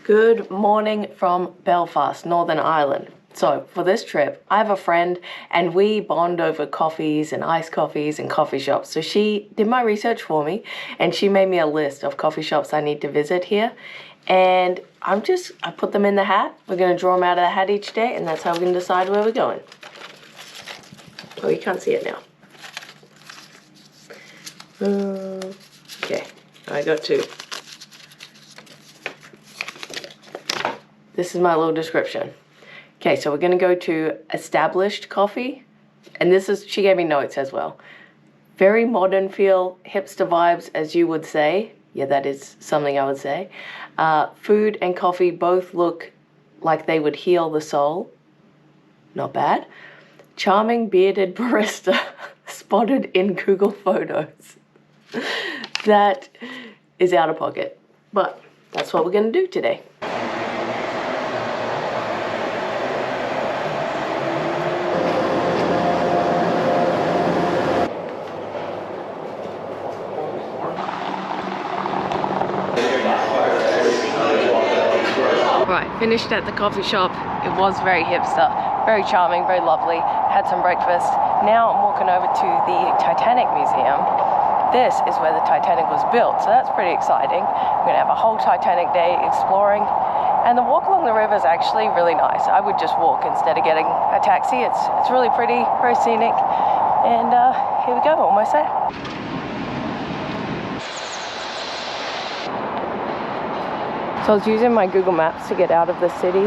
Good morning from Belfast, Northern Ireland. So for this trip, I have a friend and we bond over coffees and iced coffees and coffee shops. So she did my research for me and she made me a list of coffee shops I need to visit here. And I put them in the hat. We're going to draw them out of the hat each day and that's how we're going to decide where we're going. Oh, you can't see it now. Okay, I got two. This is my little description. Okay, so we're gonna go to Established Coffee. And she gave me notes as well. Very modern feel, hipster vibes, as you would say. Yeah, that is something I would say. Food and coffee both look like they would heal the soul. Not bad. Charming bearded barista spotted in Google Photos. That is out of pocket. But that's what we're gonna do today. Right, finished at the coffee shop. It was very hipster, very charming, very lovely. Had some breakfast. Now I'm walking over to the Titanic Museum. This is where the Titanic was built, so that's pretty exciting. We're gonna have a whole Titanic day exploring. And the walk along the river is actually really nice. I would just walk instead of getting a taxi. It's really pretty, very scenic. And here we go, almost there. So I was using my Google Maps to get out of the city,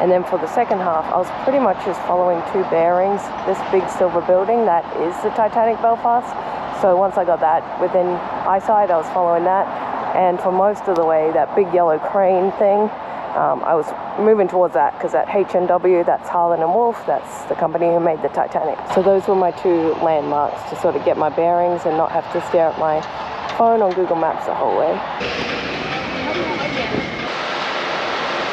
and then for the second half I was pretty much just following two bearings. This big silver building, that is the Titanic Belfast. So once I got that within eyesight, I was following that, and for most of the way, that big yellow crane thing, I was moving towards that, because at H&W, that's Harland and Wolff, that's the company who made the Titanic. So those were my two landmarks to sort of get my bearings and not have to stare at my phone on Google Maps the whole way.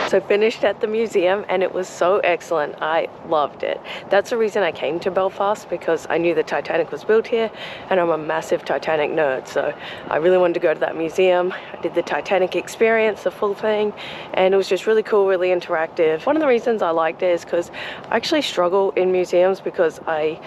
So finished at the museum and it was so excellent. I loved it. That's the reason I came to Belfast, because I knew the Titanic was built here and I'm a massive Titanic nerd. So I really wanted to go to that museum. I did the Titanic experience, the full thing, and it was just really cool, really interactive. One of the reasons I liked it is because I actually struggle in museums because I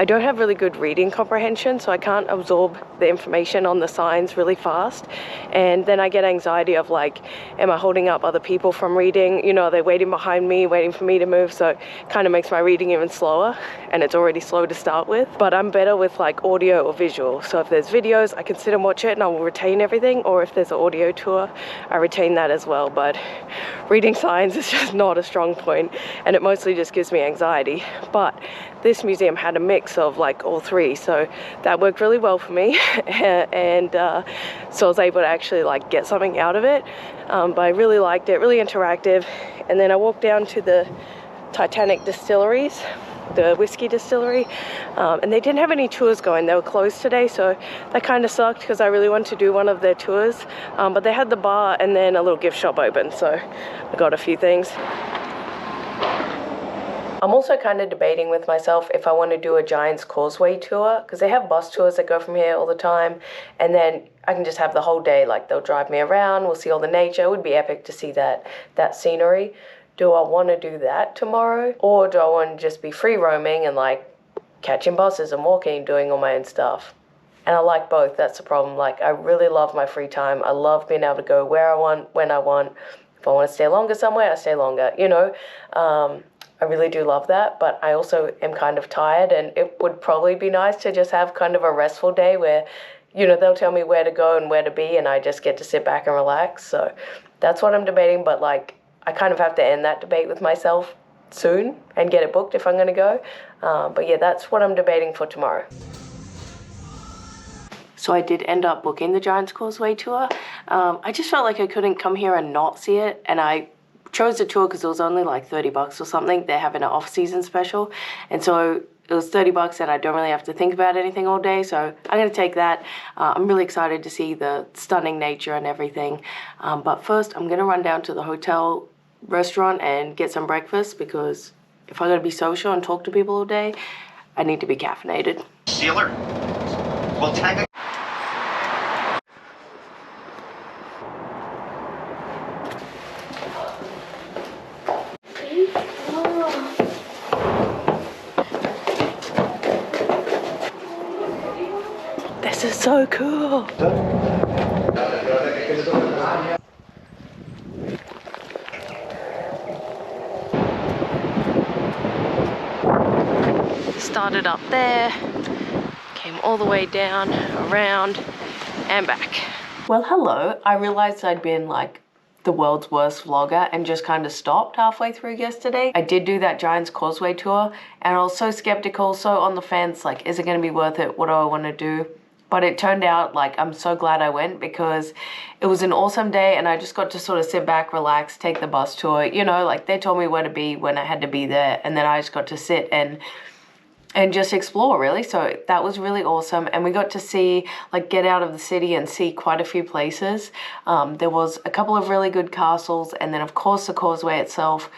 don't have really good reading comprehension, so I can't absorb the information on the signs really fast. And then I get anxiety of like, am I holding up other people from reading? You know, are they waiting behind me, waiting for me to move? So it kind of makes my reading even slower, and it's already slow to start with. But I'm better with like audio or visual. So if there's videos, I can sit and watch it and I will retain everything. Or if there's an audio tour, I retain that as well. But reading signs is just not a strong point, and it mostly just gives me anxiety. But this museum had a mix of like all three, so that worked really well for me. And so I was able to actually like get something out of it. But I really liked it, really interactive. And then I walked down to the Titanic distilleries, the whiskey distillery, and they didn't have any tours going. They were closed today, so that kind of sucked because I really wanted to do one of their tours. But they had the bar and then a little gift shop open, so I got a few things. I'm also kind of debating with myself if I want to do a Giant's Causeway tour, because they have bus tours that go from here all the time, and then I can just have the whole day, like they'll drive me around, we'll see all the nature. It would be epic to see that scenery. Do I want to do that tomorrow, or do I want to just be free roaming and like catching buses and walking, doing all my own stuff? And I like both. That's the problem. Like, I really love my free time. I love being able to go where I want, when I want. If I want to stay longer somewhere, I stay longer, you know. I really do love that, but I also am kind of tired, and it would probably be nice to just have kind of a restful day where, you know, they'll tell me where to go and where to be, and I just get to sit back and relax. So that's what I'm debating, but like, I kind of have to end that debate with myself soon and get it booked if I'm going to go. But yeah, that's what I'm debating for tomorrow. So I did end up booking the Giant's Causeway tour. I just felt like I couldn't come here and not see it, and I chose the tour because it was only like $30 or something. They're having an off-season special, and so it was $30 and I don't really have to think about anything all day, so I'm going to take that. I'm really excited to see the stunning nature and everything. But first, I'm going to run down to the hotel restaurant and get some breakfast, because if I'm going to be social and talk to people all day, I need to be caffeinated. Stealer, we'll tag a This is so cool. Started up there, came all the way down, around, and back. Well, hello. I realized I'd been like the world's worst vlogger and just kind of stopped halfway through yesterday. I did do that Giant's Causeway tour and I was so skeptical, so on the fence, like, is it going to be worth it? What do I want to do? But it turned out like I'm so glad I went because it was an awesome day and I just got to sort of sit back, relax, take the bus tour. You know, like they told me where to be when I had to be there, and then I just got to sit and just explore, really. So that was really awesome. And we got to see, like, get out of the city and see quite a few places. There was a couple of really good castles, and then of course the Causeway itself.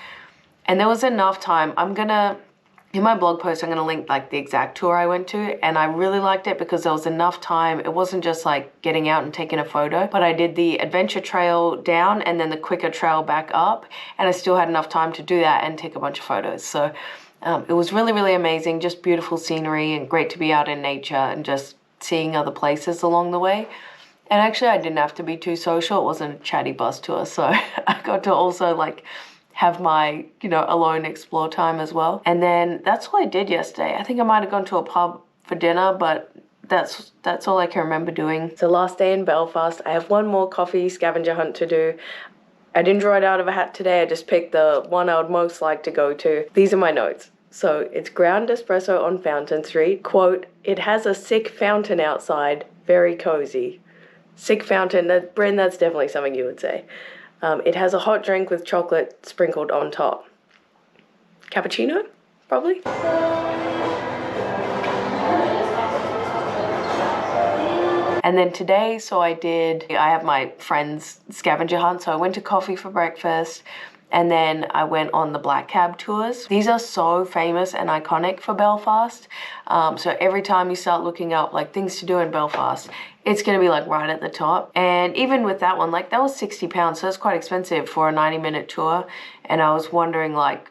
And there was enough time. In my blog post, I'm gonna link like the exact tour I went to, and I really liked it because there was enough time. It wasn't just like getting out and taking a photo, but I did the adventure trail down and then the quicker trail back up, and I still had enough time to do that and take a bunch of photos. So it was really, really amazing, just beautiful scenery and great to be out in nature and just seeing other places along the way. And actually I didn't have to be too social. It wasn't a chatty bus tour, so I got to also like have my, you know, alone explore time as well. And then that's all I did yesterday. I think I might have gone to a pub for dinner, but that's all I can remember doing. It's the last day in Belfast. I have one more coffee scavenger hunt to do. I didn't draw it out of a hat today. I just picked the one I would most like to go to. These are my notes. So it's ground espresso on Fountain Street. Quote, it has a sick fountain outside, very cozy. Sick fountain, Bryn, that's definitely something you would say. It has a hot drink with chocolate sprinkled on top. Cappuccino, probably? And then today, I have my friend's scavenger hunt, so I went to coffee for breakfast, and then I went on the black cab tours. These are so famous and iconic for Belfast. So every time you start looking up like things to do in Belfast, it's gonna be like right at the top. And even with that one, like that was £60, so it's quite expensive for a 90-minute tour. And I was wondering, like,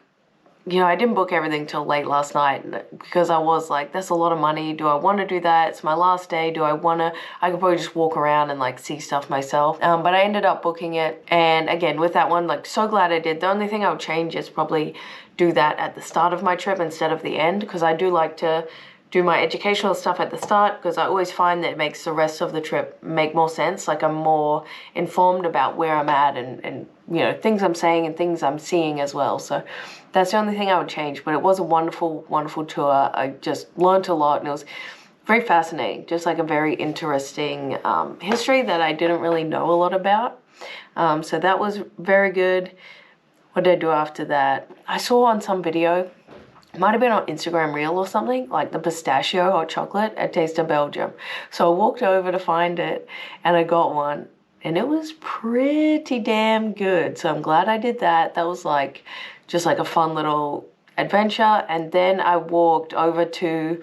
you know, I didn't book everything till late last night because I was like, that's a lot of money. Do I want to do that? It's my last day. I could probably just walk around and like see stuff myself. But I ended up booking it. And again, with that one, like, so glad I did. The only thing I would change is probably do that at the start of my trip instead of the end, because I do like to do my educational stuff at the start, because I always find that it makes the rest of the trip make more sense. Like, I'm more informed about where I'm at and you know, things I'm saying and things I'm seeing as well. So that's the only thing I would change. But it was a wonderful, wonderful tour. I just learned a lot, and it was very fascinating. Just like a very interesting history that I didn't really know a lot about. So that was very good. What did I do after that? I saw on some video, it might have been on Instagram Reel or something, like the pistachio hot chocolate at Taste of Belgium. So I walked over to find it and I got one, and it was pretty damn good. So I'm glad I did that. That was like just like a fun little adventure. And then I walked over to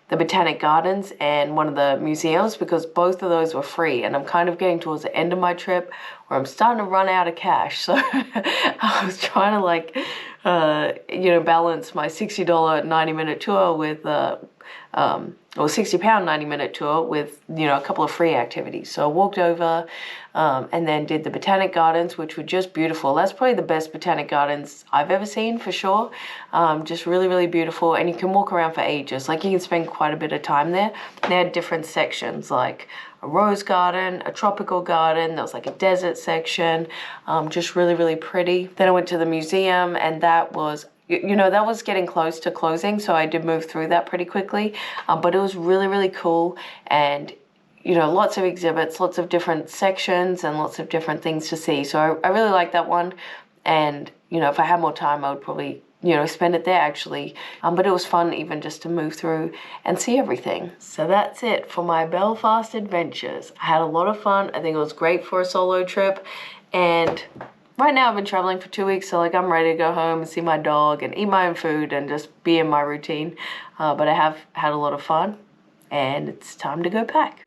the Botanic Gardens and one of the museums, because both of those were free. And I'm kind of getting towards the end of my trip where I'm starting to run out of cash. So I was trying to like, you know, balance my $60 90-minute tour with, or £60 90-minute tour with, you know, a couple of free activities. So I walked over and then did the Botanic Gardens, which were just beautiful. That's probably the best Botanic Gardens I've ever seen, for sure. Just really, really beautiful. And you can walk around for ages. Like, you can spend quite a bit of time there. They had different sections, like a rose garden, a tropical garden. There was like a desert section, just really, really pretty. Then I went to the museum, and that was, you know, that was getting close to closing, so I did move through that pretty quickly. But it was really, really cool, and, you know, lots of exhibits, lots of different sections, and lots of different things to see. So I really liked that one, and, you know, if I had more time, I would probably, you know, spend it there actually. But it was fun even just to move through and see everything. So that's it for my Belfast adventures. I had a lot of fun. I think it was great for a solo trip, and right now I've been traveling for 2 weeks, so like I'm ready to go home and see my dog and eat my own food and just be in my routine. But I have had a lot of fun, and it's time to go back.